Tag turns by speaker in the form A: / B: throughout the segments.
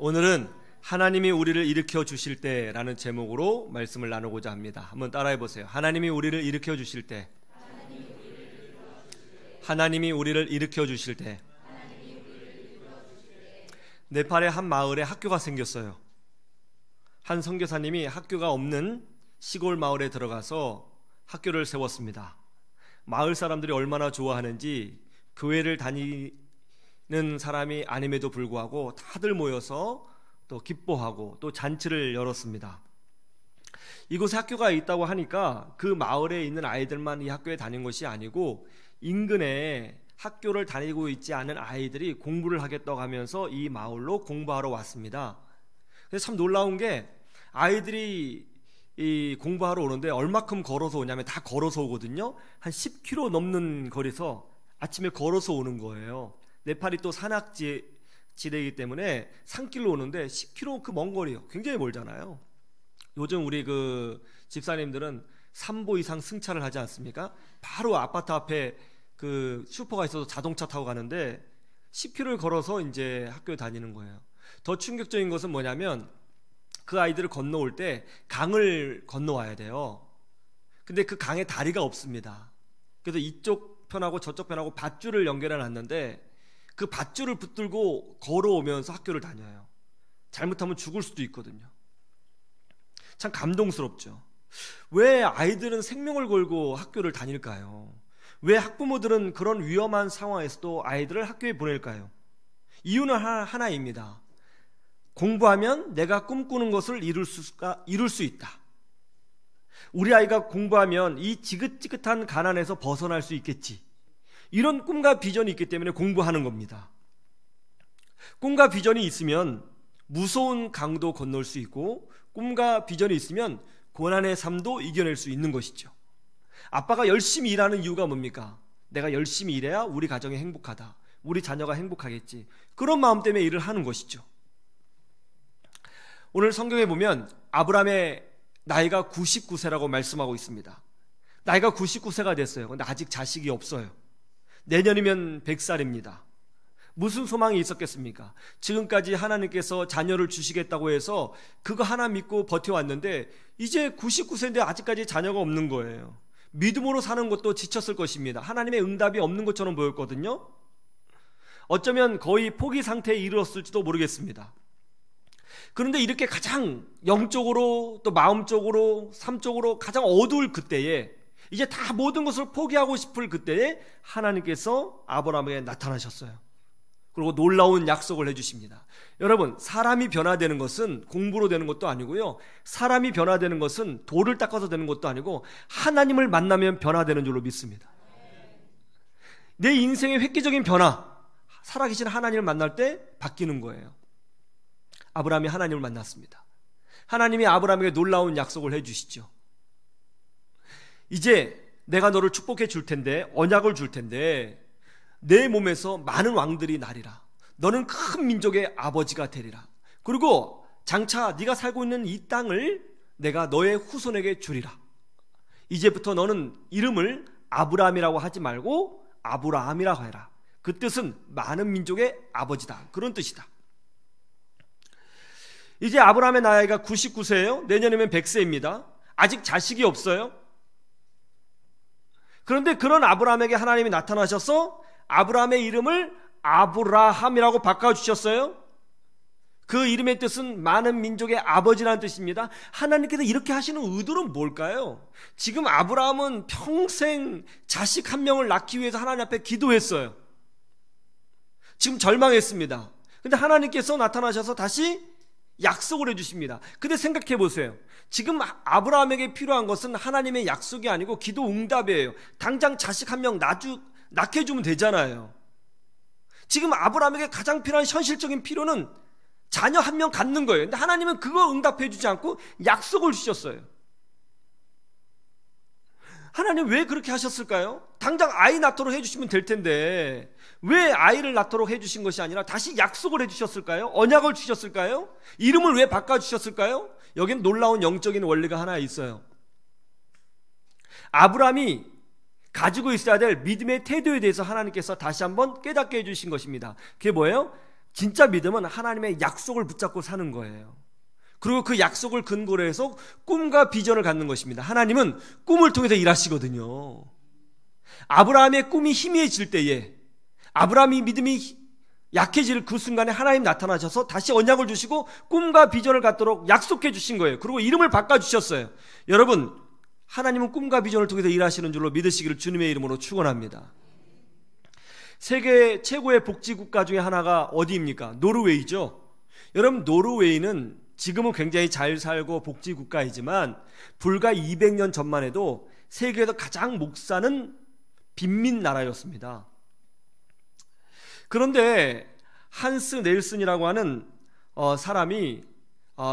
A: 오늘은 하나님이 우리를 일으켜 주실 때라는 제목으로 말씀을 나누고자 합니다. 한번 따라해 보세요. 하나님이 우리를 일으켜 주실 때. 하나님이 우리를 일으켜 주실 때. 네팔의 한 마을에 학교가 생겼어요. 한 선교사님이 학교가 없는 시골 마을에 들어가서 학교를 세웠습니다. 마을 사람들이 얼마나 좋아하는지 교회를 다니는 사람이 아님에도 불구하고 다들 모여서 또 기뻐하고 또 잔치를 열었습니다. 이곳에 학교가 있다고 하니까 그 마을에 있는 아이들만 이 학교에 다닌 것이 아니고 인근에 학교를 다니고 있지 않은 아이들이 공부를 하겠다고 하면서 이 마을로 공부하러 왔습니다. 그래서 참 놀라운 게 아이들이 이 공부하러 오는데 얼마큼 걸어서 오냐면 다 걸어서 오거든요. 한 10km 넘는 거리에서 아침에 걸어서 오는 거예요. 네팔이 또 산악지대이기 때문에 산길로 오는데 10km 그 먼 거리요. 굉장히 멀잖아요. 요즘 우리 그 집사님들은 3보 이상 승차를 하지 않습니까? 바로 아파트 앞에 그 슈퍼가 있어서 자동차 타고 가는데 10km를 걸어서 이제 학교에 다니는 거예요. 더 충격적인 것은 뭐냐면 그 아이들을 건너올 때 강을 건너와야 돼요. 근데 그 강에 다리가 없습니다. 그래서 이쪽 편하고 저쪽 편하고 밧줄을 연결해 놨는데 그 밧줄을 붙들고 걸어오면서 학교를 다녀요. 잘못하면 죽을 수도 있거든요. 참 감동스럽죠. 왜 아이들은 생명을 걸고 학교를 다닐까요? 왜 학부모들은 그런 위험한 상황에서도 아이들을 학교에 보낼까요? 이유는 하나입니다. 공부하면 내가 꿈꾸는 것을 이룰 수 있다. 우리 아이가 공부하면 이 지긋지긋한 가난에서 벗어날 수 있겠지. 이런 꿈과 비전이 있기 때문에 공부하는 겁니다. 꿈과 비전이 있으면 무서운 강도 건널 수 있고 꿈과 비전이 있으면 고난의 삶도 이겨낼 수 있는 것이죠. 아빠가 열심히 일하는 이유가 뭡니까? 내가 열심히 일해야 우리 가정이 행복하다. 우리 자녀가 행복하겠지. 그런 마음 때문에 일을 하는 것이죠. 오늘 성경에 보면 아브라함의 나이가 99세라고 말씀하고 있습니다. 나이가 99세가 됐어요. 근데 아직 자식이 없어요. 내년이면 100살입니다. 무슨 소망이 있었겠습니까? 지금까지 하나님께서 자녀를 주시겠다고 해서 그거 하나 믿고 버텨왔는데 이제 99세인데 아직까지 자녀가 없는 거예요. 믿음으로 사는 것도 지쳤을 것입니다. 하나님의 응답이 없는 것처럼 보였거든요. 어쩌면 거의 포기 상태에 이르렀을지도 모르겠습니다. 그런데 이렇게 가장 영적으로 또 마음적으로 삶적으로 가장 어두울 그때에 이제 다 모든 것을 포기하고 싶을 그때에 하나님께서 아브라함에게 나타나셨어요. 그리고 놀라운 약속을 해주십니다. 여러분, 사람이 변화되는 것은 공부로 되는 것도 아니고요, 사람이 변화되는 것은 돌을 닦아서 되는 것도 아니고 하나님을 만나면 변화되는 줄로 믿습니다. 내 인생의 획기적인 변화, 살아계신 하나님을 만날 때 바뀌는 거예요. 아브라함이 하나님을 만났습니다. 하나님이 아브라함에게 놀라운 약속을 해주시죠. 이제 내가 너를 축복해 줄 텐데, 언약을 줄 텐데 내 몸에서 많은 왕들이 나리라. 너는 큰 민족의 아버지가 되리라. 그리고 장차 네가 살고 있는 이 땅을 내가 너의 후손에게 주리라. 이제부터 너는 이름을 아브라함이라고 하지 말고 아브라함이라고 해라. 그 뜻은 많은 민족의 아버지다. 그런 뜻이다. 이제 아브라함의 나이가 99세예요. 내년이면 100세입니다. 아직 자식이 없어요. 그런데 그런 아브라함에게 하나님이 나타나셔서 아브라함의 이름을 아브라함이라고 바꿔주셨어요. 그 이름의 뜻은 많은 민족의 아버지라는 뜻입니다. 하나님께서 이렇게 하시는 의도는 뭘까요? 지금 아브라함은 평생 자식 한 명을 낳기 위해서 하나님 앞에 기도했어요. 지금 절망했습니다. 근데 하나님께서 나타나셔서 다시 약속을 해주십니다. 근데 생각해 보세요. 지금 아브라함에게 필요한 것은 하나님의 약속이 아니고 기도 응답이에요. 당장 자식 한 명 낳게 해주면 되잖아요. 지금 아브라함에게 가장 필요한 현실적인 필요는 자녀 한 명 갖는 거예요. 근데 하나님은 그거 응답해 주지 않고 약속을 주셨어요. 하나님 왜 그렇게 하셨을까요? 당장 아이 낳도록 해주시면 될 텐데 왜 아이를 낳도록 해주신 것이 아니라 다시 약속을 해주셨을까요? 언약을 주셨을까요? 이름을 왜 바꿔주셨을까요? 여기는 놀라운 영적인 원리가 하나 있어요. 아브라함이 가지고 있어야 될 믿음의 태도에 대해서 하나님께서 다시 한번 깨닫게 해주신 것입니다. 그게 뭐예요? 진짜 믿음은 하나님의 약속을 붙잡고 사는 거예요. 그리고 그 약속을 근거로 해서 꿈과 비전을 갖는 것입니다. 하나님은 꿈을 통해서 일하시거든요. 아브라함의 꿈이 희미해질 때에, 아브라함이 믿음이 약해질 그 순간에 하나님 나타나셔서 다시 언약을 주시고 꿈과 비전을 갖도록 약속해 주신 거예요. 그리고 이름을 바꿔주셨어요. 여러분, 하나님은 꿈과 비전을 통해서 일하시는 줄로 믿으시기를 주님의 이름으로 축원합니다. 세계 최고의 복지국가 중에 하나가 어디입니까? 노르웨이죠. 여러분, 노르웨이는 지금은 굉장히 잘 살고 복지국가이지만 불과 200년 전만 해도 세계에서 가장 못 사는 빈민 나라였습니다. 그런데 한스 넬슨이라고 하는 사람이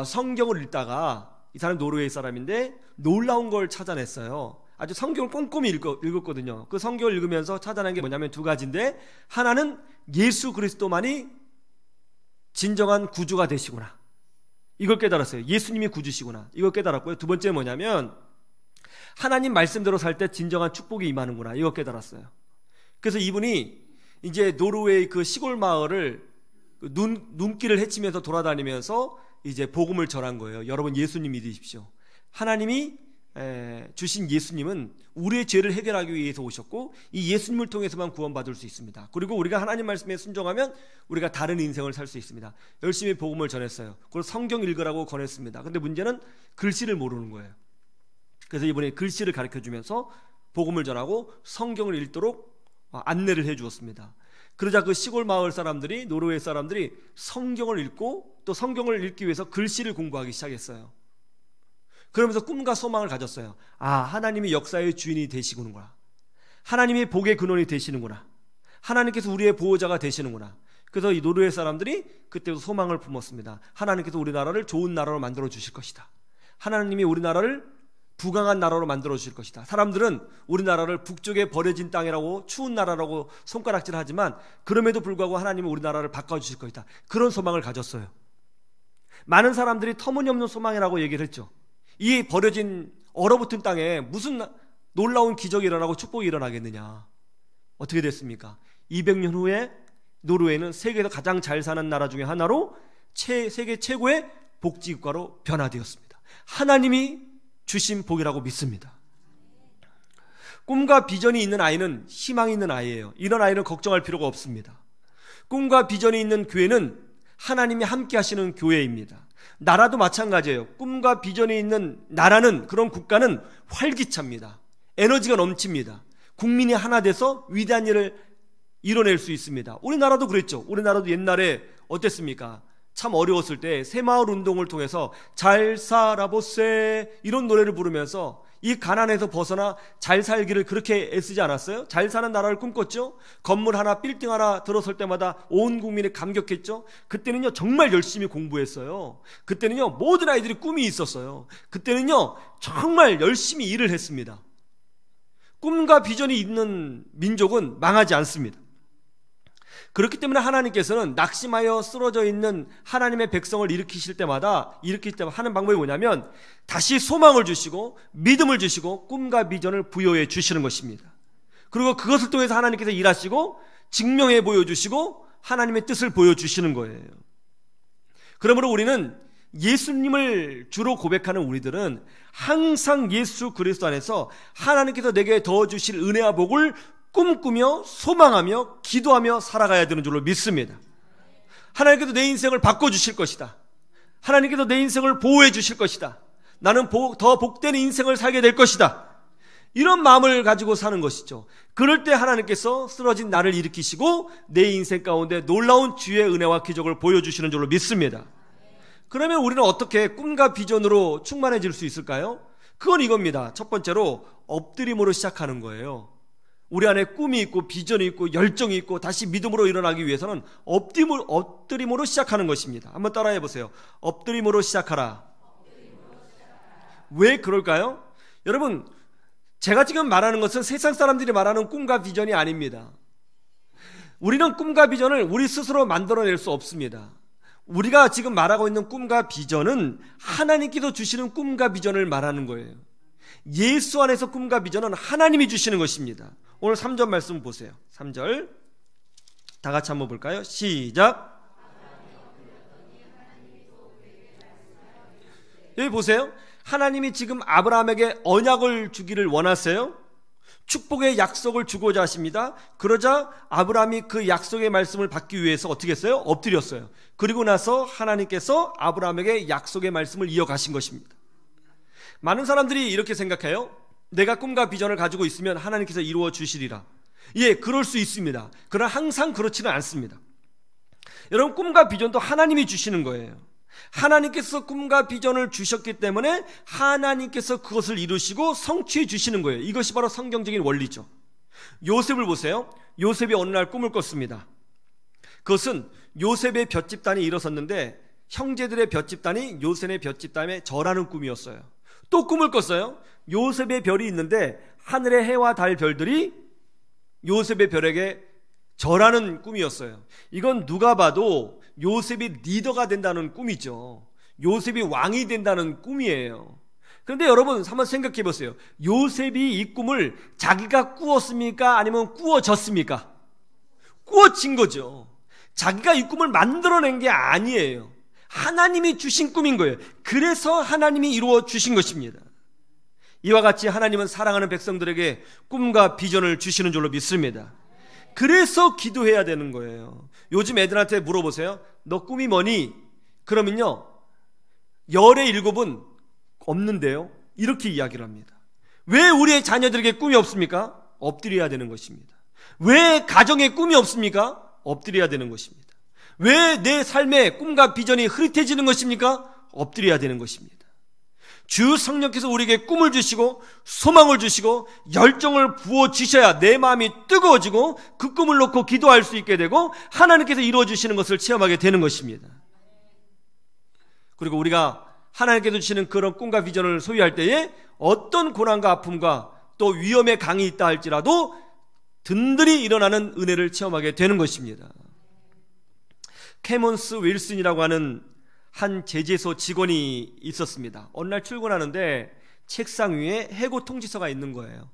A: 성경을 읽다가, 이 사람이 노르웨이 사람인데 놀라운 걸 찾아냈어요. 아주 성경을 꼼꼼히 읽었거든요. 그 성경을 읽으면서 찾아낸 게 뭐냐면 두 가지인데, 하나는 예수 그리스도만이 진정한 구주가 되시구나, 이걸 깨달았어요. 예수님이 구주시구나, 이걸 깨달았고요. 두 번째 뭐냐면 하나님 말씀대로 살 때 진정한 축복이 임하는구나, 이걸 깨달았어요. 그래서 이분이 이제 노르웨이 그 시골 마을을 눈길을 헤치면서 돌아다니면서 이제 복음을 전한 거예요. 여러분, 예수님 믿으십시오. 하나님이 주신 예수님은 우리의 죄를 해결하기 위해서 오셨고, 이 예수님을 통해서만 구원받을 수 있습니다. 그리고 우리가 하나님 말씀에 순종하면 우리가 다른 인생을 살 수 있습니다. 열심히 복음을 전했어요. 그리고 성경 읽으라고 권했습니다. 근데 문제는 글씨를 모르는 거예요. 그래서 이번에 글씨를 가르쳐주면서 복음을 전하고 성경을 읽도록 안내를 해주었습니다. 그러자 그 시골 마을 사람들이, 노르웨이 사람들이 성경을 읽고 또 성경을 읽기 위해서 글씨를 공부하기 시작했어요. 그러면서 꿈과 소망을 가졌어요. 하나님이 역사의 주인이 되시는구나, 하나님이 복의 근원이 되시는구나, 하나님께서 우리의 보호자가 되시는구나. 그래서 이 노르웨이 사람들이 그때부터 소망을 품었습니다. 하나님께서 우리나라를 좋은 나라로 만들어 주실 것이다. 하나님이 우리나라를 부강한 나라로 만들어 주실 것이다. 사람들은 우리나라를 북쪽에 버려진 땅이라고, 추운 나라라고 손가락질하지만 그럼에도 불구하고 하나님은 우리나라를 바꿔주실 것이다. 그런 소망을 가졌어요. 많은 사람들이 터무니없는 소망이라고 얘기를 했죠. 이 버려진 얼어붙은 땅에 무슨 놀라운 기적이 일어나고 축복이 일어나겠느냐. 어떻게 됐습니까? 200년 후에 노르웨이는 세계에서 가장 잘 사는 나라 중에 하나로 세계 최고의 복지국가로 변화되었습니다. 하나님이 주신 복이라고 믿습니다. 꿈과 비전이 있는 아이는 희망이 있는 아이예요. 이런 아이는 걱정할 필요가 없습니다. 꿈과 비전이 있는 교회는 하나님이 함께 하시는 교회입니다. 나라도 마찬가지예요. 꿈과 비전이 있는 나라는, 그런 국가는 활기찹니다. 에너지가 넘칩니다. 국민이 하나 돼서 위대한 일을 이뤄낼 수 있습니다. 우리나라도 그랬죠. 우리나라도 옛날에 어땠습니까? 참 어려웠을 때 새마을 운동을 통해서 잘 살아보세, 이런 노래를 부르면서 이 가난에서 벗어나 잘 살기를 그렇게 애쓰지 않았어요? 잘 사는 나라를 꿈꿨죠? 건물 하나, 빌딩 하나 들어설 때마다 온 국민이 감격했죠? 그때는요 정말 열심히 공부했어요. 그때는요 모든 아이들이 꿈이 있었어요. 그때는요 정말 열심히 일을 했습니다. 꿈과 비전이 있는 민족은 망하지 않습니다. 그렇기 때문에 하나님께서는 낙심하여 쓰러져 있는 하나님의 백성을 일으킬 때마다 하는 방법이 뭐냐면 다시 소망을 주시고 믿음을 주시고 꿈과 비전을 부여해 주시는 것입니다. 그리고 그것을 통해서 하나님께서 일하시고 증명해 보여주시고 하나님의 뜻을 보여주시는 거예요. 그러므로 우리는 예수님을 주로 고백하는 우리들은 항상 예수 그리스도 안에서 하나님께서 내게 더 주실 은혜와 복을 꿈꾸며 소망하며 기도하며 살아가야 되는 줄로 믿습니다. 하나님께서 내 인생을 바꿔주실 것이다. 하나님께서 내 인생을 보호해 주실 것이다. 나는 더 복된 인생을 살게 될 것이다. 이런 마음을 가지고 사는 것이죠. 그럴 때 하나님께서 쓰러진 나를 일으키시고 내 인생 가운데 놀라운 주의 은혜와 기적을 보여주시는 줄로 믿습니다. 그러면 우리는 어떻게 꿈과 비전으로 충만해질 수 있을까요? 그건 이겁니다. 첫 번째로 엎드림으로 시작하는 거예요. 우리 안에 꿈이 있고 비전이 있고 열정이 있고 다시 믿음으로 일어나기 위해서는 엎드림으로 시작하는 것입니다. 한번 따라해 보세요. 엎드림으로 시작하라. 왜 그럴까요? 여러분, 제가 지금 말하는 것은 세상 사람들이 말하는 꿈과 비전이 아닙니다. 우리는 꿈과 비전을 우리 스스로 만들어낼 수 없습니다. 우리가 지금 말하고 있는 꿈과 비전은 하나님께서 주시는 꿈과 비전을 말하는 거예요. 예수 안에서 꿈과 비전은 하나님이 주시는 것입니다. 오늘 3절 말씀 보세요. 3절 다 같이 한번 볼까요? 시작. 여기 보세요. 하나님이 지금 아브라함에게 언약을 주기를 원하세요. 축복의 약속을 주고자 하십니다. 그러자 아브라함이 그 약속의 말씀을 받기 위해서 어떻게 했어요? 엎드렸어요. 그리고 나서 하나님께서 아브라함에게 약속의 말씀을 이어가신 것입니다. 많은 사람들이 이렇게 생각해요. 내가 꿈과 비전을 가지고 있으면 하나님께서 이루어 주시리라. 예, 그럴 수 있습니다. 그러나 항상 그렇지는 않습니다. 여러분, 꿈과 비전도 하나님이 주시는 거예요. 하나님께서 꿈과 비전을 주셨기 때문에 하나님께서 그것을 이루시고 성취해 주시는 거예요. 이것이 바로 성경적인 원리죠. 요셉을 보세요. 요셉이 어느 날 꿈을 꿨습니다. 그것은 요셉의 볏집단이 일어섰는데 형제들의 볏집단이 요셉의 볏집단에 절하는 꿈이었어요. 또 꿈을 꿨어요. 요셉의 별이 있는데 하늘의 해와 달 별들이 요셉의 별에게 절하는 꿈이었어요. 이건 누가 봐도 요셉이 리더가 된다는 꿈이죠. 요셉이 왕이 된다는 꿈이에요. 그런데 여러분 한번 생각해 보세요. 요셉이 이 꿈을 자기가 꾸었습니까? 아니면 꾸어졌습니까? 꾸어진 거죠. 자기가 이 꿈을 만들어낸 게 아니에요. 하나님이 주신 꿈인 거예요. 그래서 하나님이 이루어 주신 것입니다. 이와 같이 하나님은 사랑하는 백성들에게 꿈과 비전을 주시는 줄로 믿습니다. 그래서 기도해야 되는 거예요. 요즘 애들한테 물어보세요. 너 꿈이 뭐니? 그러면요, 열의 7은 없는데요, 이렇게 이야기를 합니다. 왜 우리의 자녀들에게 꿈이 없습니까? 엎드려야 되는 것입니다. 왜 가정에 꿈이 없습니까? 엎드려야 되는 것입니다. 왜 내 삶의 꿈과 비전이 흐릿해지는 것입니까? 엎드려야 되는 것입니다. 주 성령께서 우리에게 꿈을 주시고 소망을 주시고 열정을 부어주셔야 내 마음이 뜨거워지고 그 꿈을 놓고 기도할 수 있게 되고 하나님께서 이루어주시는 것을 체험하게 되는 것입니다. 그리고 우리가 하나님께서 주시는 그런 꿈과 비전을 소유할 때에 어떤 고난과 아픔과 또 위험의 강이 있다 할지라도 든든히 일어나는 은혜를 체험하게 되는 것입니다. 캐몬스 윌슨이라고 하는 한 제재소 직원이 있었습니다. 어느 날 출근하는데 책상 위에 해고 통지서가 있는 거예요.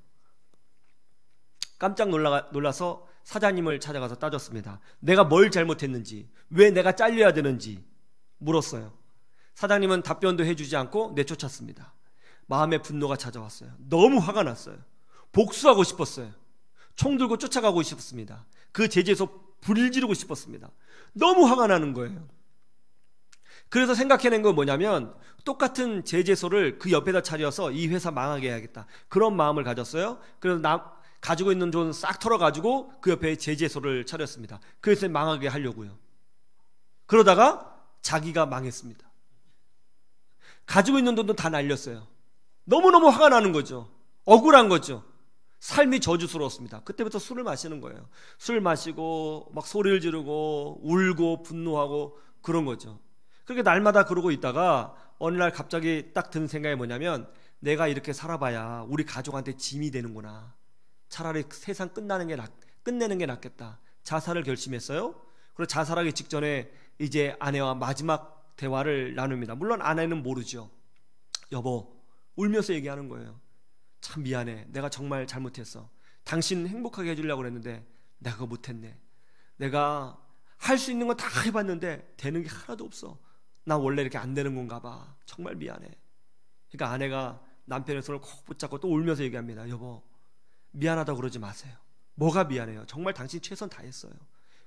A: 깜짝 놀라서 사장님을 찾아가서 따졌습니다. 내가 뭘 잘못했는지, 왜 내가 잘려야 되는지 물었어요. 사장님은 답변도 해주지 않고 내쫓았습니다. 마음에 분노가 찾아왔어요. 너무 화가 났어요. 복수하고 싶었어요. 총 들고 쫓아가고 싶었습니다. 그 제재소 불 지르고 싶었습니다. 너무 화가 나는 거예요. 그래서 생각해낸 건 뭐냐면 똑같은 제재소를 그 옆에다 차려서 이 회사 망하게 해야겠다, 그런 마음을 가졌어요. 그래서 가지고 있는 돈 싹 털어가지고 그 옆에 제재소를 차렸습니다. 그래서 망하게 하려고요. 그러다가 자기가 망했습니다. 가지고 있는 돈도 다 날렸어요. 너무너무 화가 나는 거죠. 억울한 거죠. 삶이 저주스러웠습니다. 그때부터 술을 마시는 거예요. 술 마시고 막 소리를 지르고 울고 분노하고 그런 거죠. 그렇게 날마다 그러고 있다가 어느 날 갑자기 딱 든 생각이 뭐냐면 내가 이렇게 살아봐야 우리 가족한테 짐이 되는구나. 차라리 세상 끝내는 게 낫겠다. 자살을 결심했어요. 그리고 자살하기 직전에 이제 아내와 마지막 대화를 나눕니다. 물론 아내는 모르죠. 여보, 울면서 얘기하는 거예요. 참 미안해. 내가 정말 잘못했어. 당신 행복하게 해주려고 그랬는데 내가 그거 못했네. 내가 할 수 있는 거 다 해봤는데 되는 게 하나도 없어. 나 원래 이렇게 안 되는 건가 봐. 정말 미안해. 그러니까 아내가 남편의 손을 콕 붙잡고 또 울면서 얘기합니다. 여보, 미안하다고 그러지 마세요. 뭐가 미안해요? 정말 당신 최선 다했어요.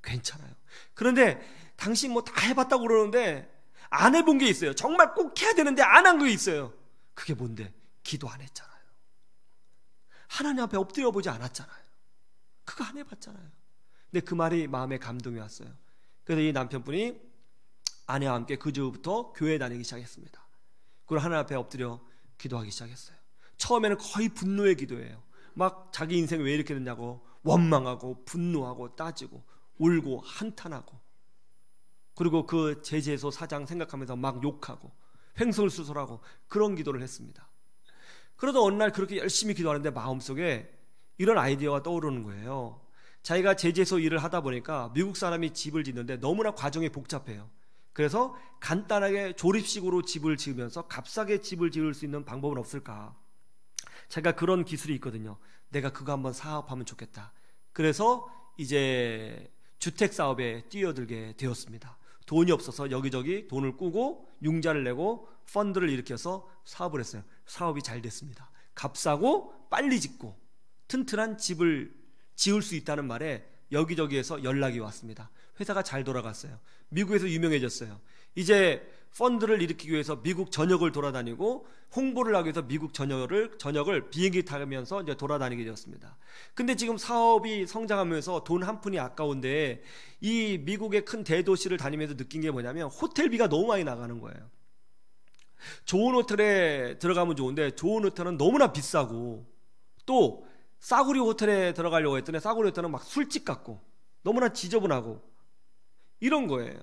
A: 괜찮아요. 그런데 당신 뭐 다 해봤다고 그러는데 안 해본 게 있어요. 정말 꼭 해야 되는데 안 한 게 있어요. 그게 뭔데? 기도 안 했잖아요. 하나님 앞에 엎드려 보지 않았잖아요. 그거 안 해봤잖아요. 근데 그 말이 마음에 감동이 왔어요. 그래서 이 남편분이 아내와 함께 그 주부터 교회 다니기 시작했습니다. 그리고 하나님 앞에 엎드려 기도하기 시작했어요. 처음에는 거의 분노의 기도예요. 막 자기 인생이 왜 이렇게 됐냐고 원망하고 분노하고 따지고 울고 한탄하고, 그리고 그 제재소 사장 생각하면서 막 욕하고 횡설수설하고 그런 기도를 했습니다. 그러다 어느 날 그렇게 열심히 기도하는데 마음속에 이런 아이디어가 떠오르는 거예요. 자기가 제재소 일을 하다 보니까 미국 사람이 집을 짓는데 너무나 과정이 복잡해요. 그래서 간단하게 조립식으로 집을 지으면서 값싸게 집을 지을 수 있는 방법은 없을까? 제가 그런 기술이 있거든요. 내가 그거 한번 사업하면 좋겠다. 그래서 이제 주택 사업에 뛰어들게 되었습니다. 돈이 없어서 여기저기 돈을 꾸고 융자를 내고 펀드를 일으켜서 사업을 했어요. 사업이 잘 됐습니다. 값싸고 빨리 짓고 튼튼한 집을 지을 수 있다는 말에 여기저기에서 연락이 왔습니다. 회사가 잘 돌아갔어요. 미국에서 유명해졌어요. 이제 펀드를 일으키기 위해서 미국 전역을 돌아다니고 홍보를 하기 위해서 미국 전역을 비행기 타면서 이제 돌아다니게 되었습니다. 근데 지금 사업이 성장하면서 돈 한 푼이 아까운데 이 미국의 큰 대도시를 다니면서 느낀 게 뭐냐면 호텔비가 너무 많이 나가는 거예요. 좋은 호텔에 들어가면 좋은데 좋은 호텔은 너무나 비싸고 또 싸구려 호텔에 들어가려고 했더니 싸구려 호텔은 막 술집 같고 너무나 지저분하고 이런 거예요.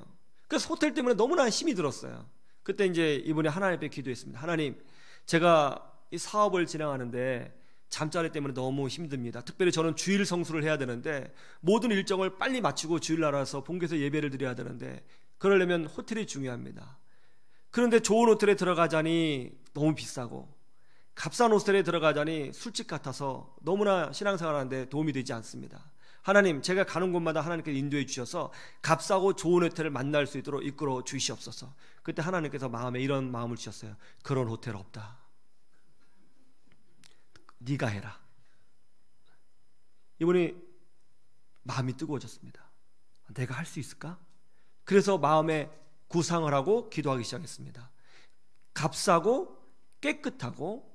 A: 그래서 호텔 때문에 너무나 힘이 들었어요. 그때 이제 이번에 하나님 앞에 기도했습니다. 하나님, 제가 이 사업을 진행하는데 잠자리 때문에 너무 힘듭니다. 특별히 저는 주일 성수를 해야 되는데 모든 일정을 빨리 마치고 주일날 와서 본교에서 예배를 드려야 되는데 그러려면 호텔이 중요합니다. 그런데 좋은 호텔에 들어가자니 너무 비싸고 값싼 호텔에 들어가자니 술집 같아서 너무나 신앙생활하는데 도움이 되지 않습니다. 하나님, 제가 가는 곳마다 하나님께서 인도해 주셔서 값싸고 좋은 호텔을 만날 수 있도록 이끌어 주시옵소서. 그때 하나님께서 마음에 이런 마음을 주셨어요. 그런 호텔 없다. 네가 해라. 이분이 마음이 뜨거워졌습니다. 내가 할 수 있을까? 그래서 마음에 구상을 하고 기도하기 시작했습니다. 값싸고 깨끗하고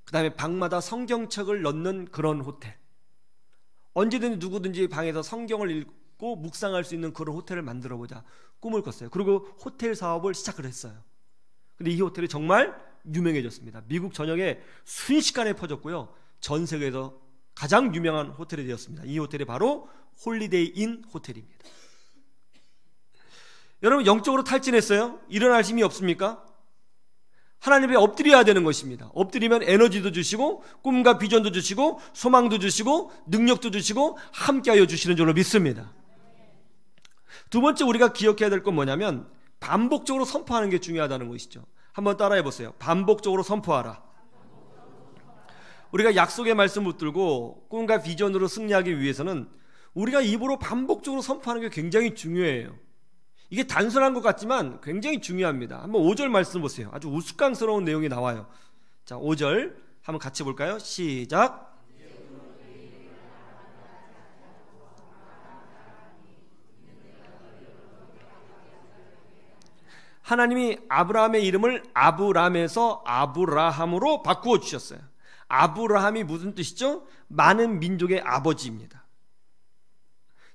A: 그 다음에 방마다 성경책을 넣는 그런 호텔, 언제든지 누구든지 방에서 성경을 읽고 묵상할 수 있는 그런 호텔을 만들어보자 꿈을 꿨어요. 그리고 호텔 사업을 시작을 했어요. 근데 이 호텔이 정말 유명해졌습니다. 미국 전역에 순식간에 퍼졌고요, 전 세계에서 가장 유명한 호텔이 되었습니다. 이 호텔이 바로 홀리데이 인 호텔입니다. 여러분, 영적으로 탈진했어요? 일어날 힘이 없습니까? 하나님에 엎드려야 되는 것입니다. 엎드리면 에너지도 주시고 꿈과 비전도 주시고 소망도 주시고 능력도 주시고 함께하여 주시는 줄로 믿습니다. 두 번째 우리가 기억해야 될 건 뭐냐면 반복적으로 선포하는 게 중요하다는 것이죠. 한번 따라해 보세요. 반복적으로 선포하라. 우리가 약속의 말씀 붙들고 꿈과 비전으로 승리하기 위해서는 우리가 입으로 반복적으로 선포하는 게 굉장히 중요해요. 이게 단순한 것 같지만 굉장히 중요합니다. 한번 5절 말씀 보세요. 아주 우스꽝스러운 내용이 나와요. 자, 5절 한번 같이 볼까요? 시작. 하나님이 아브라함의 이름을 아브람에서 아브라함으로 바꾸어 주셨어요. 아브라함이 무슨 뜻이죠? 많은 민족의 아버지입니다.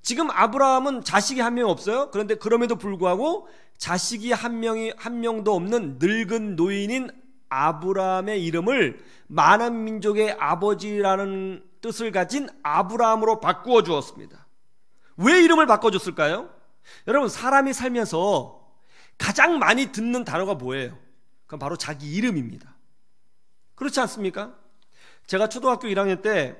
A: 지금 아브라함은 자식이 한 명 없어요. 그런데 그럼에도 불구하고 자식이 한 명도 없는 늙은 노인인 아브라함의 이름을 많은 민족의 아버지라는 뜻을 가진 아브라함으로 바꾸어 주었습니다. 왜 이름을 바꿔줬을까요? 여러분, 사람이 살면서 가장 많이 듣는 단어가 뭐예요? 그건 바로 자기 이름입니다. 그렇지 않습니까? 제가 초등학교 1학년 때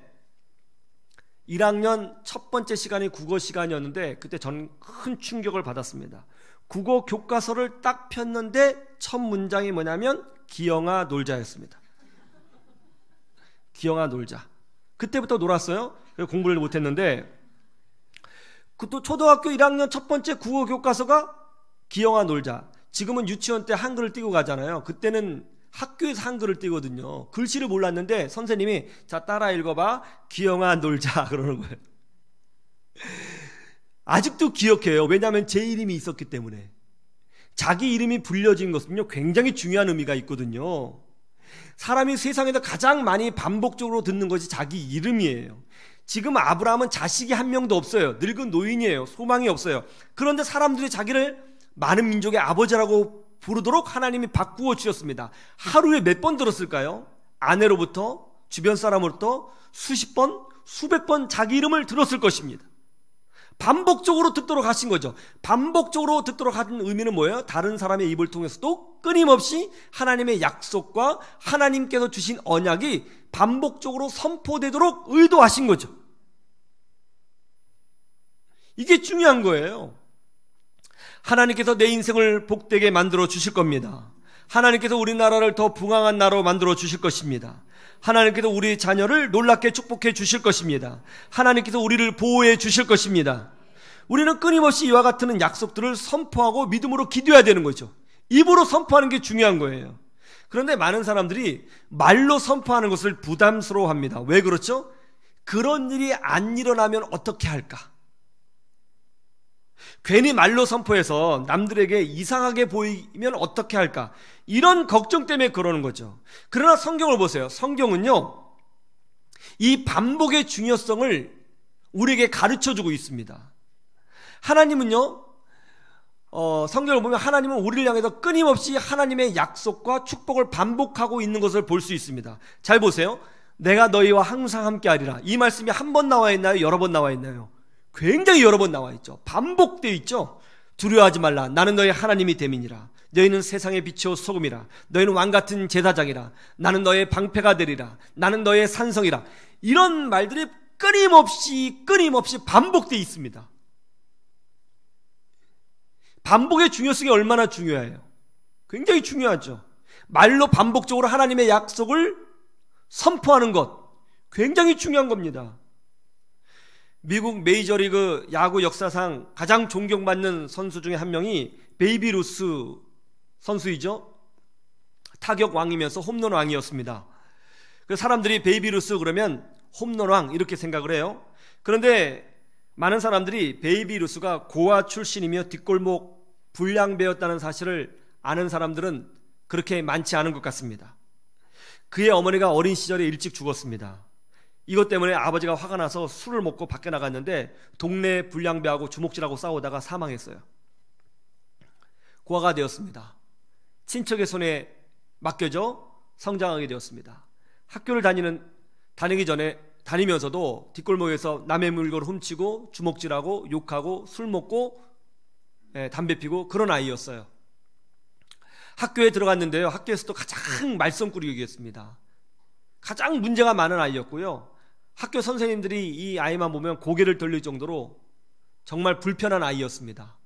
A: 1학년 첫 번째 시간이 국어 시간이었는데 그때 저는 큰 충격을 받았습니다. 국어 교과서를 딱 폈는데 첫 문장이 뭐냐면 기영아 놀자였습니다. 기영아 놀자. 그때부터 놀았어요. 공부를 못했는데 또 초등학교 1학년 첫 번째 국어 교과서가 기영아 놀자. 지금은 유치원 때 한글을 띄고 가잖아요. 그때는 학교에서 한글을 띄거든요. 글씨를 몰랐는데 선생님이 자, 따라 읽어봐. 기영아 놀자 그러는 거예요. 아직도 기억해요. 왜냐하면 제 이름이 있었기 때문에. 자기 이름이 불려진 것은요, 굉장히 중요한 의미가 있거든요. 사람이 세상에서 가장 많이 반복적으로 듣는 것이 자기 이름이에요. 지금 아브라함은 자식이 한 명도 없어요. 늙은 노인이에요. 소망이 없어요. 그런데 사람들이 자기를 많은 민족의 아버지라고 부르도록 하나님이 바꾸어 주셨습니다. 하루에 몇 번 들었을까요? 아내로부터, 주변 사람으로부터 수십 번, 수백 번 자기 이름을 들었을 것입니다. 반복적으로 듣도록 하신 거죠. 반복적으로 듣도록 하는 의미는 뭐예요? 다른 사람의 입을 통해서도 끊임없이 하나님의 약속과 하나님께서 주신 언약이 반복적으로 선포되도록 의도하신 거죠. 이게 중요한 거예요. 하나님께서 내 인생을 복되게 만들어 주실 겁니다. 하나님께서 우리나라를 더 부강한 나라로 만들어 주실 것입니다. 하나님께서 우리 자녀를 놀랍게 축복해 주실 것입니다. 하나님께서 우리를 보호해 주실 것입니다. 우리는 끊임없이 이와 같은 약속들을 선포하고 믿음으로 기도해야 되는 거죠. 입으로 선포하는 게 중요한 거예요. 그런데 많은 사람들이 말로 선포하는 것을 부담스러워합니다. 왜 그렇죠? 그런 일이 안 일어나면 어떻게 할까? 괜히 말로 선포해서 남들에게 이상하게 보이면 어떻게 할까? 이런 걱정 때문에 그러는 거죠. 그러나 성경을 보세요. 성경은요, 이 반복의 중요성을 우리에게 가르쳐주고 있습니다. 하나님은요, 성경을 보면 하나님은 우리를 향해서 끊임없이 하나님의 약속과 축복을 반복하고 있는 것을 볼 수 있습니다. 잘 보세요. 내가 너희와 항상 함께하리라. 이 말씀이 한 번 나와 있나요? 여러 번 나와 있나요? 굉장히 여러 번 나와 있죠. 반복되어 있죠. 두려워하지 말라. 나는 너희 하나님이 됨이니라. 너희는 세상의 빛이요 소금이라. 너희는 왕같은 제사장이라. 나는 너의 방패가 되리라. 나는 너의 산성이라. 이런 말들이 끊임없이 반복되어 있습니다. 반복의 중요성이 얼마나 중요해요? 굉장히 중요하죠. 말로 반복적으로 하나님의 약속을 선포하는 것, 굉장히 중요한 겁니다. 미국 메이저리그 야구 역사상 가장 존경받는 선수 중에 한 명이 베이비 루스 선수이죠. 타격 왕이면서 홈런 왕이었습니다. 사람들이 베이비 루스 그러면 홈런 왕 이렇게 생각을 해요. 그런데 많은 사람들이 베이비 루스가 고아 출신이며 뒷골목 불량배였다는 사실을 아는 사람들은 그렇게 많지 않은 것 같습니다. 그의 어머니가 어린 시절에 일찍 죽었습니다. 이것 때문에 아버지가 화가 나서 술을 먹고 밖에 나갔는데 동네 불량배하고 주먹질하고 싸우다가 사망했어요. 고아가 되었습니다. 친척의 손에 맡겨져 성장하게 되었습니다. 학교를 다니면서도 뒷골목에서 남의 물건을 훔치고 주먹질하고 욕하고 술 먹고 담배 피고 그런 아이였어요. 학교에 들어갔는데요, 학교에서도 가장 말썽꾸러기였습니다. 가장 문제가 많은 아이였고요, 학교 선생님들이 이 아이만 보면 고개를 돌릴 정도로 정말 불편한 아이였습니다.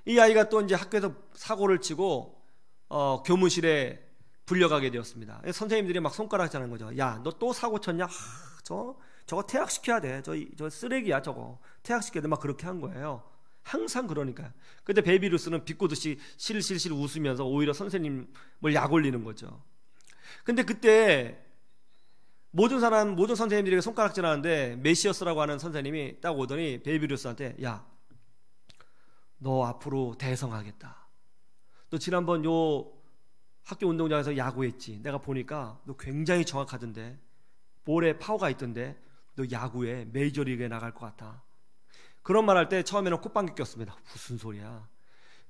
A: 이 아이가 또 이제 학교에서 사고를 치고 교무실에 불려가게 되었습니다. 선생님들이 막 손가락질 하는 거죠. 야, 너 또 사고 쳤냐? 저거 퇴학시켜야 돼. 저 쓰레기야, 저거. 퇴학시켜야 돼. 막 그렇게 한 거예요. 항상 그러니까요. 근데 베이비 루스는 비꼬듯이 실실실 웃으면서 오히려 선생님을 약 올리는 거죠. 근데 그때 모든 선생님들에게 손가락질 하는데 메시어스라고 하는 선생님이 딱 오더니 베이비 루스한테, 야, 너 앞으로 대성하겠다. 너 지난번 요 학교 운동장에서 야구했지. 내가 보니까 너 굉장히 정확하던데, 볼에 파워가 있던데, 너 야구에 메이저리그에 나갈 것 같아. 그런 말 할 때 처음에는 콧방귀 꼈습니다. 무슨 소리야.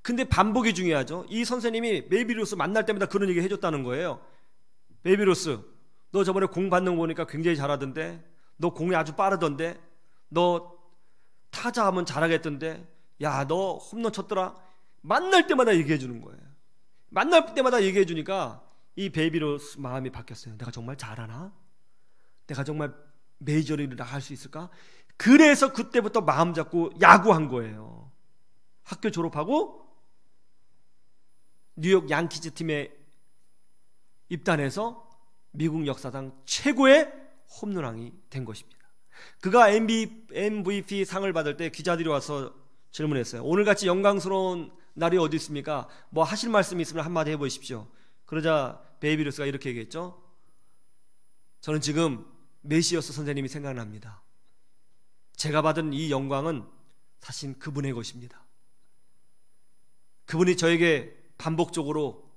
A: 근데 반복이 중요하죠. 이 선생님이 베이비 루스 만날 때마다 그런 얘기 해줬다는 거예요. 베이비 루스, 너 저번에 공 받는 거 보니까 굉장히 잘하던데, 너 공이 아주 빠르던데, 너 타자 하면 잘하겠던데, 야, 너 홈런 쳤더라. 만날 때마다 얘기해 주는 거예요. 만날 때마다 얘기해 주니까 이 베이비 루스 마음이 바뀌었어요. 내가 정말 잘하나? 내가 정말 메이저리그를 나갈 수 있을까? 그래서 그때부터 마음 잡고 야구한 거예요. 학교 졸업하고 뉴욕 양키즈 팀에 입단해서 미국 역사상 최고의 홈런왕이 된 것입니다. 그가 MVP 상을 받을 때 기자들이 와서 질문했어요. 오늘같이 영광스러운 날이 어디 있습니까? 뭐 하실 말씀이 있으면 한마디 해보십시오. 그러자 베이비 루스가 이렇게 얘기했죠. 저는 지금 메시어스 선생님이 생각납니다. 제가 받은 이 영광은 사실 그분의 것입니다. 그분이 저에게 반복적으로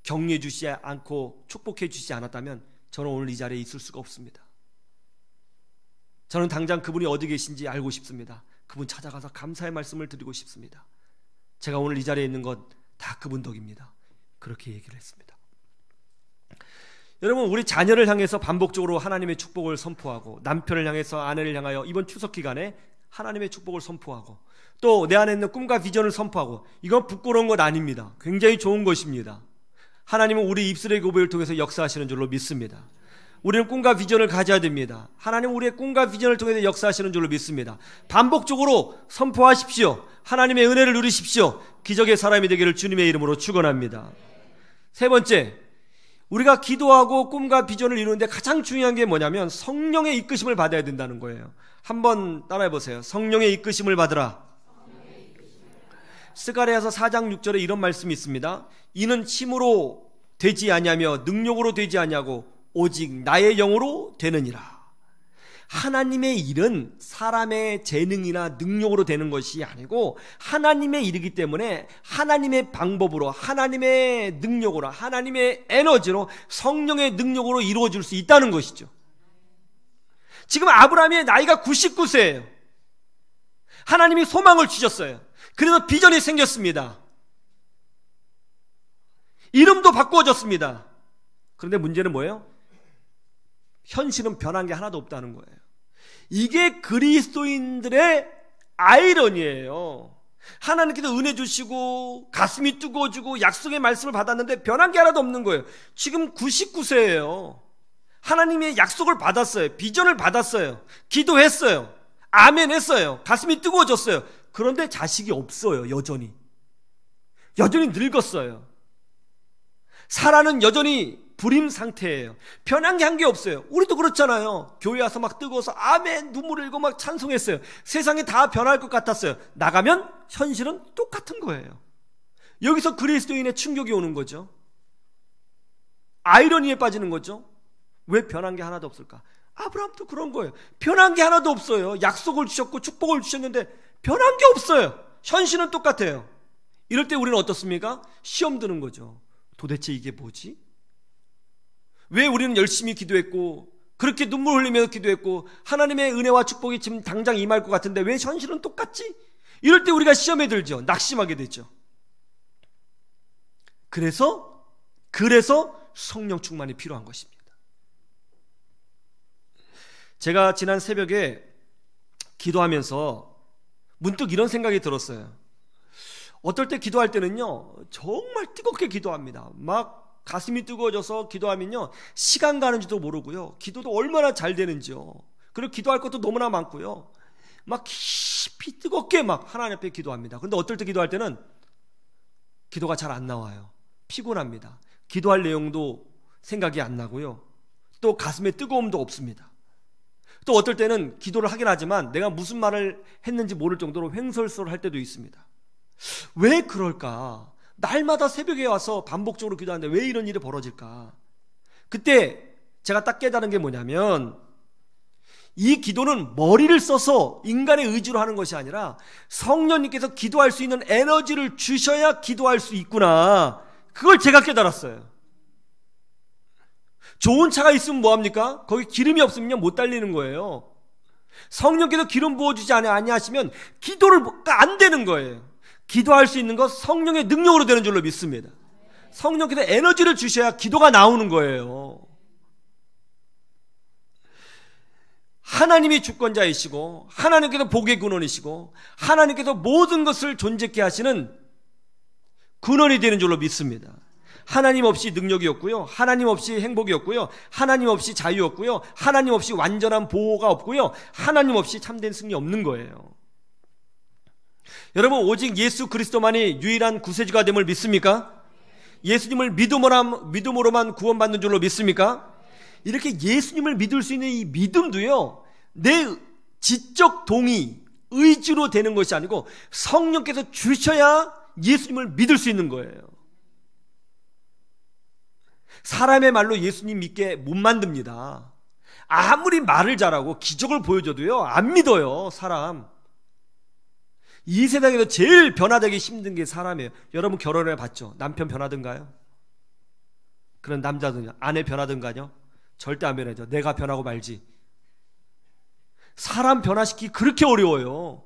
A: 격려해 주시지 않고 축복해 주시지 않았다면 저는 오늘 이 자리에 있을 수가 없습니다. 저는 당장 그분이 어디 계신지 알고 싶습니다. 그분 찾아가서 감사의 말씀을 드리고 싶습니다. 제가 오늘 이 자리에 있는 것 다 그분 덕입니다. 그렇게 얘기를 했습니다. 여러분, 우리 자녀를 향해서 반복적으로 하나님의 축복을 선포하고, 남편을 향해서 아내를 향하여 이번 추석 기간에 하나님의 축복을 선포하고, 또 내 안에 있는 꿈과 비전을 선포하고, 이건 부끄러운 것 아닙니다. 굉장히 좋은 것입니다. 하나님은 우리 입술의 고백을 통해서 역사하시는 줄로 믿습니다. 우리는 꿈과 비전을 가져야 됩니다. 하나님은 우리의 꿈과 비전을 통해서 역사하시는 줄로 믿습니다. 반복적으로 선포하십시오. 하나님의 은혜를 누리십시오. 기적의 사람이 되기를 주님의 이름으로 축원합니다. 세 번째, 우리가 기도하고 꿈과 비전을 이루는데 가장 중요한 게 뭐냐면 성령의 이끄심을 받아야 된다는 거예요. 한번 따라해 보세요. 성령의 이끄심을 받으라. 스가랴서 4장 6절에 이런 말씀이 있습니다. 이는 힘으로 되지 아니하며 능력으로 되지 아니하고 오직 나의 영으로 되느니라. 하나님의 일은 사람의 재능이나 능력으로 되는 것이 아니고 하나님의 일이기 때문에 하나님의 방법으로, 하나님의 능력으로, 하나님의 에너지로, 성령의 능력으로 이루어질 수 있다는 것이죠. 지금 아브라함의 나이가 99세예요. 하나님이 소망을 주셨어요. 그래서 비전이 생겼습니다. 이름도 바꾸어졌습니다. 그런데 문제는 뭐예요? 현실은 변한 게 하나도 없다는 거예요. 이게 그리스도인들의 아이러니예요. 하나님께서 은혜 주시고 가슴이 뜨거워지고 약속의 말씀을 받았는데 변한 게 하나도 없는 거예요. 지금 99세예요. 하나님의 약속을 받았어요. 비전을 받았어요. 기도했어요. 아멘 했어요. 가슴이 뜨거워졌어요. 그런데 자식이 없어요. 여전히 늙었어요. 사라는 여전히 불임 상태예요. 변한 게 한 게 없어요. 우리도 그렇잖아요. 교회 와서 막 뜨거워서 아멘 눈물 흘리고 막 찬송했어요. 세상이 다 변할 것 같았어요. 나가면 현실은 똑같은 거예요. 여기서 그리스도인의 충격이 오는 거죠. 아이러니에 빠지는 거죠. 왜 변한 게 하나도 없을까? 아브라함도 그런 거예요. 변한 게 하나도 없어요. 약속을 주셨고 축복을 주셨는데 변한 게 없어요. 현실은 똑같아요. 이럴 때 우리는 어떻습니까? 시험 드는 거죠. 도대체 이게 뭐지? 왜 우리는 열심히 기도했고 그렇게 눈물 흘리며 기도했고 하나님의 은혜와 축복이 지금 당장 임할 것 같은데 왜 현실은 똑같지? 이럴 때 우리가 시험에 들죠. 낙심하게 되죠. 그래서 성령 충만이 필요한 것입니다. 제가 지난 새벽에 기도하면서 문득 이런 생각이 들었어요. 어떨 때 기도할 때는요 정말 뜨겁게 기도합니다. 막 가슴이 뜨거워져서 기도하면요 시간 가는 줄도 모르고요 기도도 얼마나 잘 되는지요. 그리고 기도할 것도 너무나 많고요 막 깊이 뜨겁게 막 하나님 앞에 기도합니다. 그런데 어떨 때 기도할 때는 기도가 잘 안 나와요. 피곤합니다. 기도할 내용도 생각이 안 나고요 또 가슴에 뜨거움도 없습니다. 또 어떨 때는 기도를 하긴 하지만 내가 무슨 말을 했는지 모를 정도로 횡설수설할 때도 있습니다. 왜 그럴까? 날마다 새벽에 와서 반복적으로 기도하는데 왜 이런 일이 벌어질까? 그때 제가 딱 깨달은 게 뭐냐면 이 기도는 머리를 써서 인간의 의지로 하는 것이 아니라 성령님께서 기도할 수 있는 에너지를 주셔야 기도할 수 있구나. 그걸 제가 깨달았어요. 좋은 차가 있으면 뭐합니까? 거기 기름이 없으면 못 달리는 거예요. 성령께서 기름 부어주지 아니하시면 기도가 안 되는 거예요. 기도할 수 있는 것 성령의 능력으로 되는 줄로 믿습니다. 성령께서 에너지를 주셔야 기도가 나오는 거예요. 하나님이 주권자이시고 하나님께서 복의 근원이시고 하나님께서 모든 것을 존재케 하시는 근원이 되는 줄로 믿습니다. 하나님 없이 능력이 없고요 하나님 없이 행복이 없고요 하나님 없이 자유 없고요 하나님 없이 완전한 보호가 없고요 하나님 없이 참된 승리 없는 거예요. 여러분 오직 예수 그리스도만이 유일한 구세주가 됨을 믿습니까? 예수님을 믿음으로만 구원받는 줄로 믿습니까? 이렇게 예수님을 믿을 수 있는 이 믿음도요 내 지적 동의, 의지로 되는 것이 아니고 성령께서 주셔야 예수님을 믿을 수 있는 거예요. 사람의 말로 예수님 믿게 못 만듭니다. 아무리 말을 잘하고 기적을 보여줘도요 안 믿어요. 사람 이 세상에서 제일 변화되기 힘든 게 사람이에요. 여러분 결혼해 봤죠? 남편 변하던가요? 그런 남자든요 아내 변하던가요? 절대 안 변하죠. 내가 변하고 말지. 사람 변화시키기 그렇게 어려워요.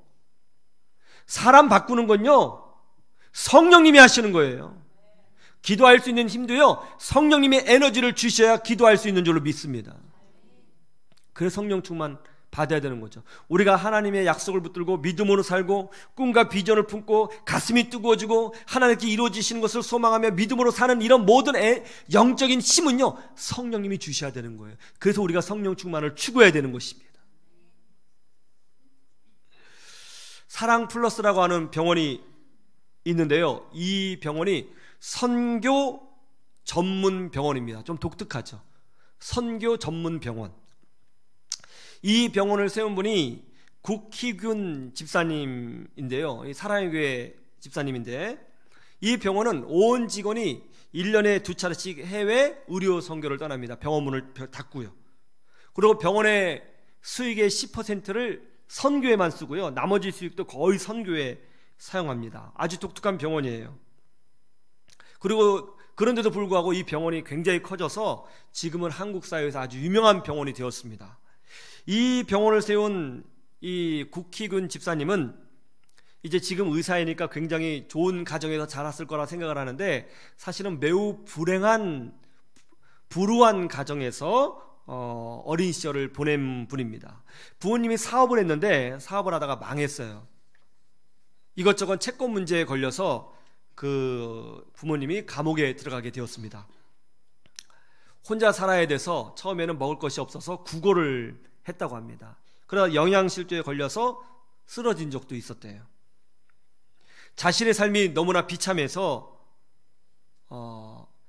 A: 사람 바꾸는 건요 성령님이 하시는 거예요. 기도할 수 있는 힘도요 성령님의 에너지를 주셔야 기도할 수 있는 줄로 믿습니다. 그래서 성령 충만 받아야 되는 거죠. 우리가 하나님의 약속을 붙들고 믿음으로 살고 꿈과 비전을 품고 가슴이 뜨거워지고 하나님께 이루어지시는 것을 소망하며 믿음으로 사는 이런 모든 영적인 힘은요 성령님이 주셔야 되는 거예요. 그래서 우리가 성령 충만을 추구해야 되는 것입니다. 사랑 플러스라고 하는 병원이 있는데요 이 병원이 선교 전문 병원입니다. 좀 독특하죠. 선교 전문 병원. 이 병원을 세운 분이 국희균 집사님인데요. 사랑의 교회 집사님인데, 이 병원은 온 직원이 1년에 2차례씩 해외 의료 선교를 떠납니다. 병원 문을 닫고요. 그리고 병원의 수익의 10%를 선교에만 쓰고요. 나머지 수익도 거의 선교에 사용합니다. 아주 독특한 병원이에요. 그리고 그런데도 불구하고 이 병원이 굉장히 커져서 지금은 한국 사회에서 아주 유명한 병원이 되었습니다. 이 병원을 세운 이 국희균 집사님은 이제 지금 의사이니까 굉장히 좋은 가정에서 자랐을 거라 생각을 하는데, 사실은 매우 불우한 가정에서 어린 시절을 보낸 분입니다. 부모님이 사업을 했는데 사업을 하다가 망했어요. 이것저것 채권 문제에 걸려서 그 부모님이 감옥에 들어가게 되었습니다. 혼자 살아야 돼서 처음에는 먹을 것이 없어서 구걸을 했다고 합니다. 그러다 영양실조에 걸려서 쓰러진 적도 있었대요. 자신의 삶이 너무나 비참해서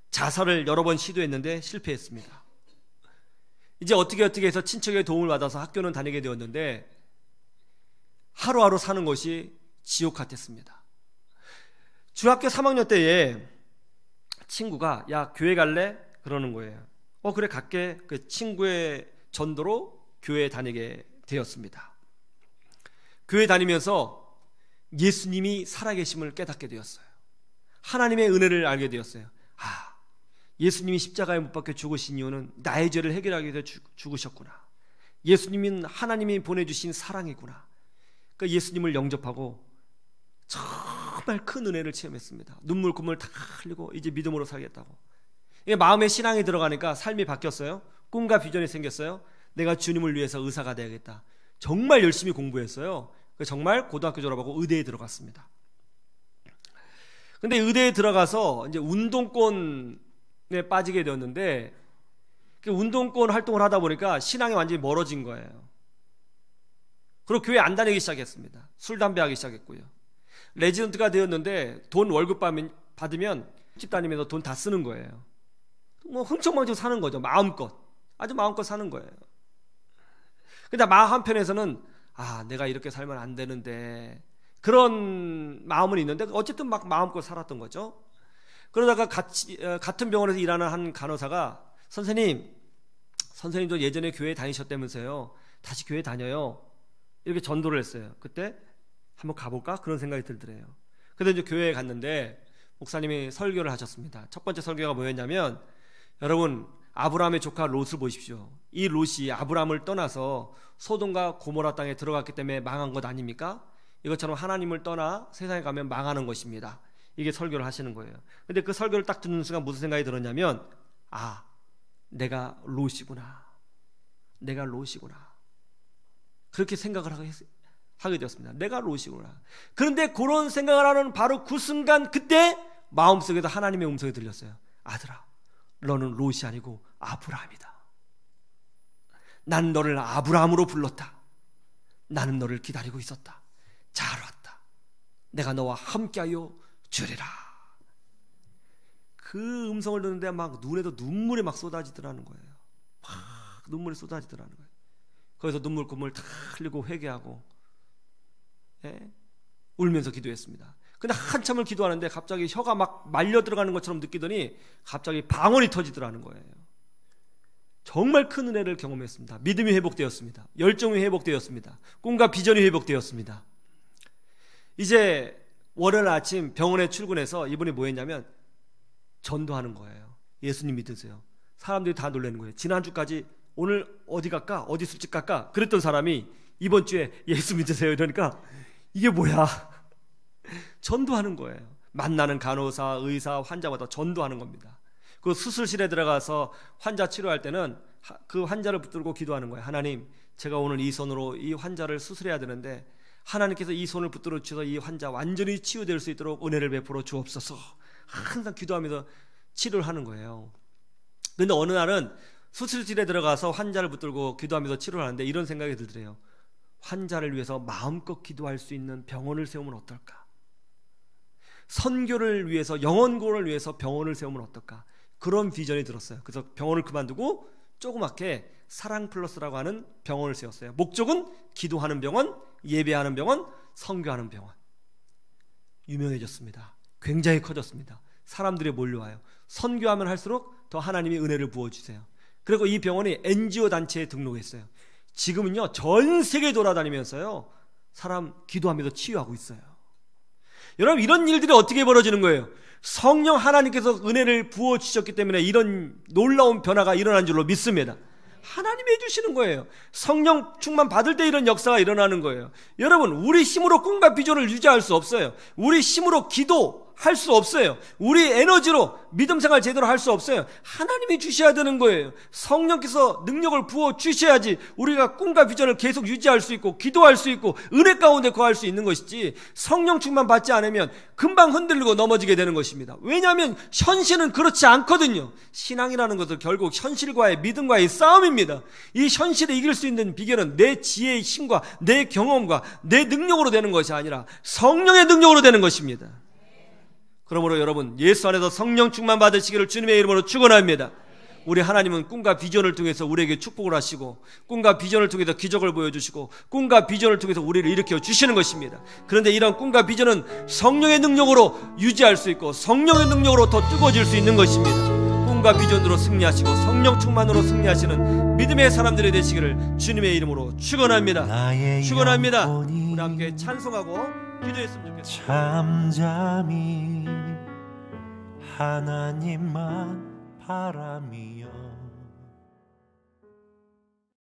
A: 자살을 여러 번 시도했는데 실패했습니다. 이제 어떻게 해서 친척의 도움을 받아서 학교는 다니게 되었는데 하루하루 사는 것이 지옥 같았습니다. 중학교 3학년 때에 친구가 야 교회 갈래? 그러는 거예요. 그래 갈게. 그 친구의 전도로 교회에 다니게 되었습니다. 교회 다니면서 예수님이 살아계심을 깨닫게 되었어요. 하나님의 은혜를 알게 되었어요. 예수님이 십자가에 못 박혀 죽으신 이유는 나의 죄를 해결하기 위해서 죽으셨구나. 예수님은 하나님이 보내주신 사랑이구나. 그러니까 예수님을 영접하고 정말 큰 은혜를 체험했습니다. 눈물 콧물 다 흘리고 이제 믿음으로 살겠다고. 마음에 신앙이 들어가니까 삶이 바뀌었어요. 꿈과 비전이 생겼어요. 내가 주님을 위해서 의사가 되야겠다. 정말 열심히 공부했어요. 정말 고등학교 졸업하고 의대에 들어갔습니다. 근데 의대에 들어가서 이제 운동권에 빠지게 되었는데, 운동권 활동을 하다 보니까 신앙이 완전히 멀어진 거예요. 그리고 교회 안 다니기 시작했습니다. 술, 담배 하기 시작했고요. 레지던트가 되었는데 돈 월급 받으면 집 다니면서 돈 다 쓰는 거예요. 뭐 흥청망청 사는 거죠. 아주 마음껏 사는 거예요. 근데 마음 한편에서는 내가 이렇게 살면 안 되는데, 그런 마음은 있는데 어쨌든 막 마음껏 살았던 거죠. 그러다가 같은 병원에서 일하는 한 간호사가 선생님도 예전에 교회 다니셨다면서요. 다시 교회 다녀요. 이렇게 전도를 했어요. 그때 한번 가볼까? 그런 생각이 들더래요. 그래서 이제 교회에 갔는데 목사님이 설교를 하셨습니다. 첫 번째 설교가 뭐였냐면, 여러분 아브라함의 조카 롯을 보십시오. 이 롯이 아브라함을 떠나서 소돔과 고모라 땅에 들어갔기 때문에 망한 것 아닙니까? 이것처럼 하나님을 떠나 세상에 가면 망하는 것입니다. 이게 설교를 하시는 거예요. 근데 그 설교를 딱 듣는 순간 무슨 생각이 들었냐면, 내가 롯이구나. 그렇게 생각을 하게 되었습니다. 내가 롯이구나. 그런데 그런 생각을 하는 바로 그 순간, 그때 마음속에도 하나님의 음성이 들렸어요. 아들아, 너는 롯이 아니고 아브라함이다. 난 너를 아브라함으로 불렀다. 나는 너를 기다리고 있었다. 잘 왔다. 내가 너와 함께하여 주리라. 그 음성을 듣는데 막 눈에도 눈물이 막 쏟아지더라는 거예요. 눈물이 쏟아지더라는 거예요. 거기서 눈물 콧물 다 흘리고 회개하고 울면서 기도했습니다. 근데 한참을 기도하는데 갑자기 혀가 막 말려 들어가는 것처럼 느끼더니 갑자기 방언이 터지더라는 거예요. 정말 큰 은혜를 경험했습니다. 믿음이 회복되었습니다. 열정이 회복되었습니다. 꿈과 비전이 회복되었습니다. 이제 월요일 아침 병원에 출근해서 이분이 뭐 했냐면 전도하는 거예요. 예수님 믿으세요. 사람들이 다 놀라는 거예요. 지난주까지 오늘 어디 갈까? 어디 술집 갈까? 그랬던 사람이 이번 주에 예수 믿으세요. 이러니까 이게 뭐야? 전도하는 거예요. 만나는 간호사, 의사, 환자마다 전도하는 겁니다. 그 수술실에 들어가서 환자 치료할 때는 그 환자를 붙들고 기도하는 거예요. 하나님, 제가 오늘 이 손으로 이 환자를 수술해야 되는데 하나님께서 이 손을 붙들어 주셔서 이 환자 완전히 치유될 수 있도록 은혜를 베풀어 주옵소서. 항상 기도하면서 치료를 하는 거예요. 그런데 어느 날은 수술실에 들어가서 환자를 붙들고 기도하면서 치료를 하는데 이런 생각이 들더래요. 환자를 위해서 마음껏 기도할 수 있는 병원을 세우면 어떨까? 선교를 위해서, 영혼구원을 위해서 병원을 세우면 어떨까? 그런 비전이 들었어요. 그래서 병원을 그만두고 조그맣게 사랑 플러스라고 하는 병원을 세웠어요. 목적은 기도하는 병원, 예배하는 병원, 선교하는 병원. 유명해졌습니다. 굉장히 커졌습니다. 사람들이 몰려와요. 선교하면 할수록 더 하나님이 은혜를 부어주세요. 그리고 이 병원이 NGO 단체에 등록했어요. 지금은요 전 세계 돌아다니면서요 사람 기도하면서 치유하고 있어요. 여러분, 이런 일들이 어떻게 벌어지는 거예요? 성령 하나님께서 은혜를 부어주셨기 때문에 이런 놀라운 변화가 일어난 줄로 믿습니다. 하나님이 해주시는 거예요. 성령 충만 받을 때 이런 역사가 일어나는 거예요. 여러분, 우리 힘으로 꿈과 비전을 유지할 수 없어요. 우리 힘으로 기도할 수 없어요. 우리 에너지로 믿음 생활 제대로 할 수 없어요. 하나님이 주셔야 되는 거예요. 성령께서 능력을 부어 주셔야지 우리가 꿈과 비전을 계속 유지할 수 있고 기도할 수 있고 은혜 가운데 거할 수 있는 것이지, 성령 충만 받지 않으면 금방 흔들리고 넘어지게 되는 것입니다. 왜냐하면 현실은 그렇지 않거든요. 신앙이라는 것은 결국 현실과의 믿음과의 싸움입니다. 이 현실에 이길 수 있는 비결은 내 지혜의 힘과 내 경험과 내 능력으로 되는 것이 아니라 성령의 능력으로 되는 것입니다. 그러므로 여러분, 예수 안에서 성령 충만 받으시기를 주님의 이름으로 축원합니다. 우리 하나님은 꿈과 비전을 통해서 우리에게 축복을 하시고, 꿈과 비전을 통해서 기적을 보여주시고, 꿈과 비전을 통해서 우리를 일으켜 주시는 것입니다. 그런데 이런 꿈과 비전은 성령의 능력으로 유지할 수 있고 성령의 능력으로 더 뜨거워질 수 있는 것입니다. 꿈과 비전으로 승리하시고 성령 충만으로 승리하시는 믿음의 사람들이 되시기를 주님의 이름으로 축원합니다. 축원합니다. 우리 함께 찬송하고 기도했으면 좋겠습니다.
B: 잠잠히 하나님만 바람이